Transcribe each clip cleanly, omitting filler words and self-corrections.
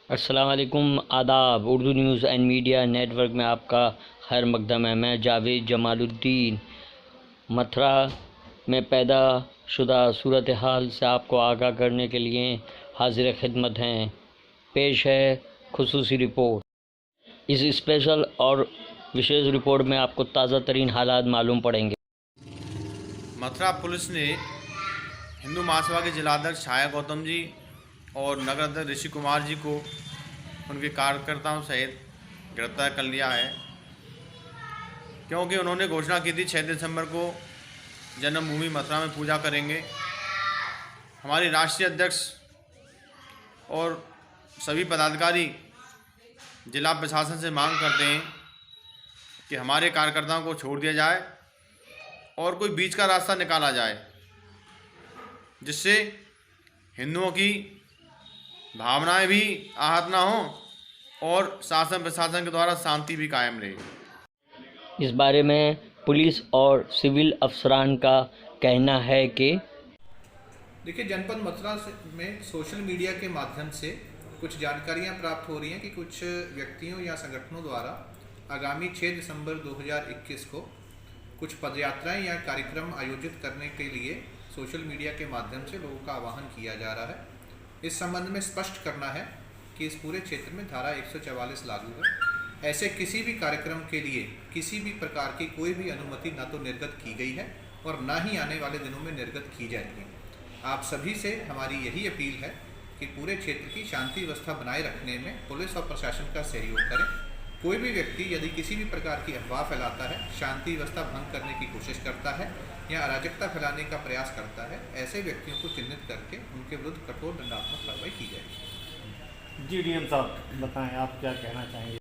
अस्सलाम वालेकुम, आदाब। Urdu news and media network में आपका खैर मकदम है। मैं जावेद जमालुद्दीन मथुरा में पैदा शुदा सूरत हाल से आपको आगाह करने के लिए हाजिर खिदमत हैं। पेश है खुसूसी रिपोर्ट। इस स्पेशल और विशेष रिपोर्ट में आपको ताज़ा तरीन हालात मालूम पड़ेंगे। मथुरा पुलिस ने हिंदू महासभा के जिलाध्यक्ष छाया गौतम जी और नगर अध्यक्ष ऋषि कुमार जी को उनके कार्यकर्ताओं सहित गिरफ्तार कर लिया है, क्योंकि उन्होंने घोषणा की थी 6 दिसंबर को जन्मभूमि मथुरा में पूजा करेंगे। हमारी राष्ट्रीय अध्यक्ष और सभी पदाधिकारी जिला प्रशासन से मांग करते हैं कि हमारे कार्यकर्ताओं को छोड़ दिया जाए और कोई बीच का रास्ता निकाला जाए, जिससे हिंदुओं की भावनाएं भी आहत ना हों और शासन प्रशासन के द्वारा शांति भी कायम रहे। इस बारे में पुलिस और सिविल अफसरान का कहना है कि देखिए, जनपद मथुरा में सोशल मीडिया के माध्यम से कुछ जानकारियां प्राप्त हो रही हैं कि कुछ व्यक्तियों या संगठनों द्वारा आगामी 6 दिसंबर 2021 को कुछ पदयात्राएं या कार्यक्रम आयोजित करने के लिए सोशल मीडिया के माध्यम से लोगों का आह्वान किया जा रहा है। इस संबंध में स्पष्ट करना है कि इस पूरे क्षेत्र में धारा 144 लागू है। ऐसे किसी भी कार्यक्रम के लिए किसी भी प्रकार की कोई भी अनुमति ना तो निर्गत की गई है और ना ही आने वाले दिनों में निर्गत की जाएगी। आप सभी से हमारी यही अपील है कि पूरे क्षेत्र की शांति व्यवस्था बनाए रखने में पुलिस और प्रशासन का सहयोग करें। कोई भी व्यक्ति यदि किसी भी प्रकार की अफवाह फैलाता है, शांति व्यवस्था भंग करने की कोशिश करता है या अराजकता फैलाने का प्रयास करता है, ऐसे व्यक्तियों को चिन्हित करके उनके विरुद्ध कठोर दंडात्मक कार्रवाई की जाएगी। जी डीएम साहब, बताएं आप क्या कहना चाहेंगे।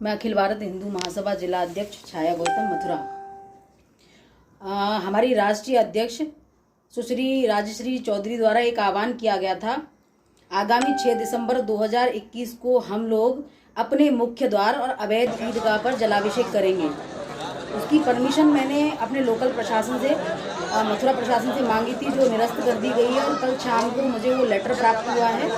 मैं अखिल भारत हिंदू महासभा जिला अध्यक्ष छाया गौतम मथुरा। हमारी राष्ट्रीय अध्यक्ष सुश्री राजश्री चौधरी द्वारा एक आह्वान किया गया था। आगामी 6 दिसंबर 2021 को हम लोग अपने मुख्य द्वार और अवैध ईदगाह पर जलाभिषेक करेंगे। उसकी परमिशन मैंने अपने लोकल प्रशासन से, मथुरा प्रशासन से मांगी थी, जो निरस्त कर दी गई है। और कल शाम को मुझे वो लेटर प्राप्त हुआ है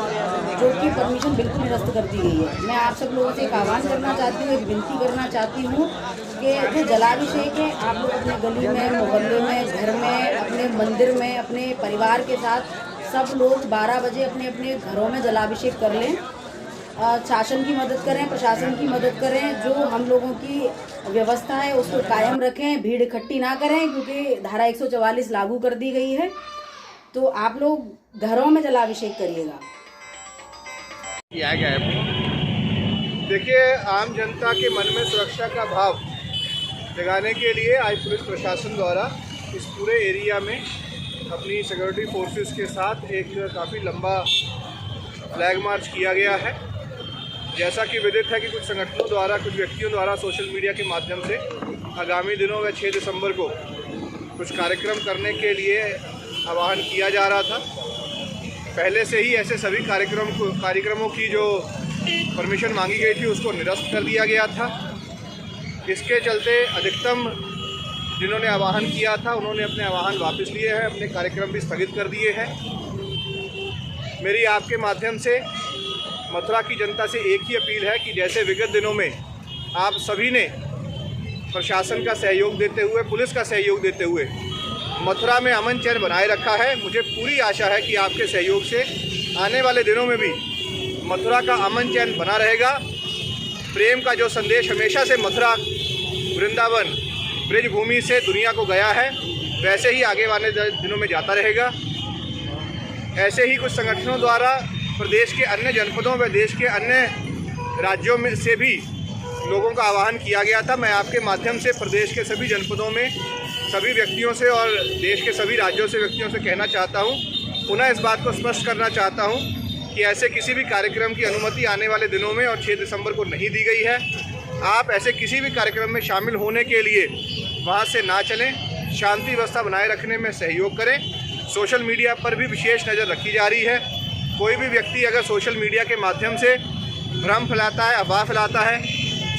जो कि परमिशन बिल्कुल निरस्त कर दी गई है। मैं आप सब लोगों से एक आह्वान करना चाहती हूँ, एक विनती करना चाहती हूँ कि जो जलाभिषेक है आप लोग अपने गली में, मोहल्ले में, घर में, अपने मंदिर में, अपने परिवार के साथ सब लोग 12 बजे अपने अपने घरों में जलाभिषेक कर लें। शासन की मदद करें, प्रशासन की मदद करें। जो हम लोगों की व्यवस्था है उसको कायम रखें, भीड़ इकट्ठी ना करें, क्योंकि धारा 144 लागू कर दी गई है। तो आप लोग घरों में जलाभिषेक करिएगा। किया गया है। देखिए, आम जनता के मन में सुरक्षा का भाव जगाने के लिए आज पुलिस प्रशासन द्वारा इस पूरे एरिया में अपनी सिक्योरिटी फोर्सेस के साथ एक काफ़ी लंबा फ्लैग मार्च किया गया है। जैसा कि विदित है कि कुछ संगठनों द्वारा, कुछ व्यक्तियों द्वारा सोशल मीडिया के माध्यम से आगामी दिनों में 6 दिसंबर को कुछ कार्यक्रम करने के लिए आह्वान किया जा रहा था। पहले से ही ऐसे सभी कार्यक्रमों की जो परमिशन मांगी गई थी उसको निरस्त कर दिया गया था। इसके चलते अधिकतम जिन्होंने आह्वान किया था उन्होंने अपने आह्वान वापस लिए हैं, अपने कार्यक्रम भी स्थगित कर दिए हैं। मेरी आपके माध्यम से मथुरा की जनता से एक ही अपील है कि जैसे विगत दिनों में आप सभी ने प्रशासन का सहयोग देते हुए, पुलिस का सहयोग देते हुए मथुरा में अमन चैन बनाए रखा है, मुझे पूरी आशा है कि आपके सहयोग से आने वाले दिनों में भी मथुरा का अमन चैन बना रहेगा। प्रेम का जो संदेश हमेशा से मथुरा, वृंदावन, ब्रज भूमि से दुनिया को गया है, वैसे ही आगे वाले दिनों में जाता रहेगा। ऐसे ही कुछ संगठनों द्वारा प्रदेश के अन्य जनपदों व देश के अन्य राज्यों में से भी लोगों का आह्वान किया गया था। मैं आपके माध्यम से प्रदेश के सभी जनपदों में सभी व्यक्तियों से और देश के सभी राज्यों से व्यक्तियों से कहना चाहता हूँ, पुनः इस बात को स्पष्ट करना चाहता हूँ कि ऐसे किसी भी कार्यक्रम की अनुमति आने वाले दिनों में और 6 दिसंबर को नहीं दी गई है। आप ऐसे किसी भी कार्यक्रम में शामिल होने के लिए वहाँ से ना चलें, शांति व्यवस्था बनाए रखने में सहयोग करें। सोशल मीडिया पर भी विशेष नज़र रखी जा रही है। कोई भी व्यक्ति अगर सोशल मीडिया के माध्यम से भ्रम फैलाता है, अफवाह फैलाता है,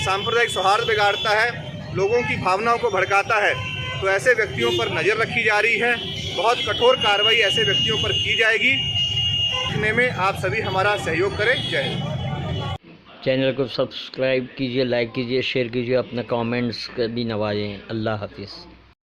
सांप्रदायिक सौहार्द बिगाड़ता है, लोगों की भावनाओं को भड़काता है, तो ऐसे व्यक्तियों पर नज़र रखी जा रही है। बहुत कठोर कार्रवाई ऐसे व्यक्तियों पर की जाएगी। इतने में आप सभी हमारा सहयोग करें। जय हिंद। चैनल को सब्सक्राइब कीजिए, लाइक कीजिए, शेयर कीजिए, अपना कमेंट्स भी नवाजें। अल्लाह हाफिज़।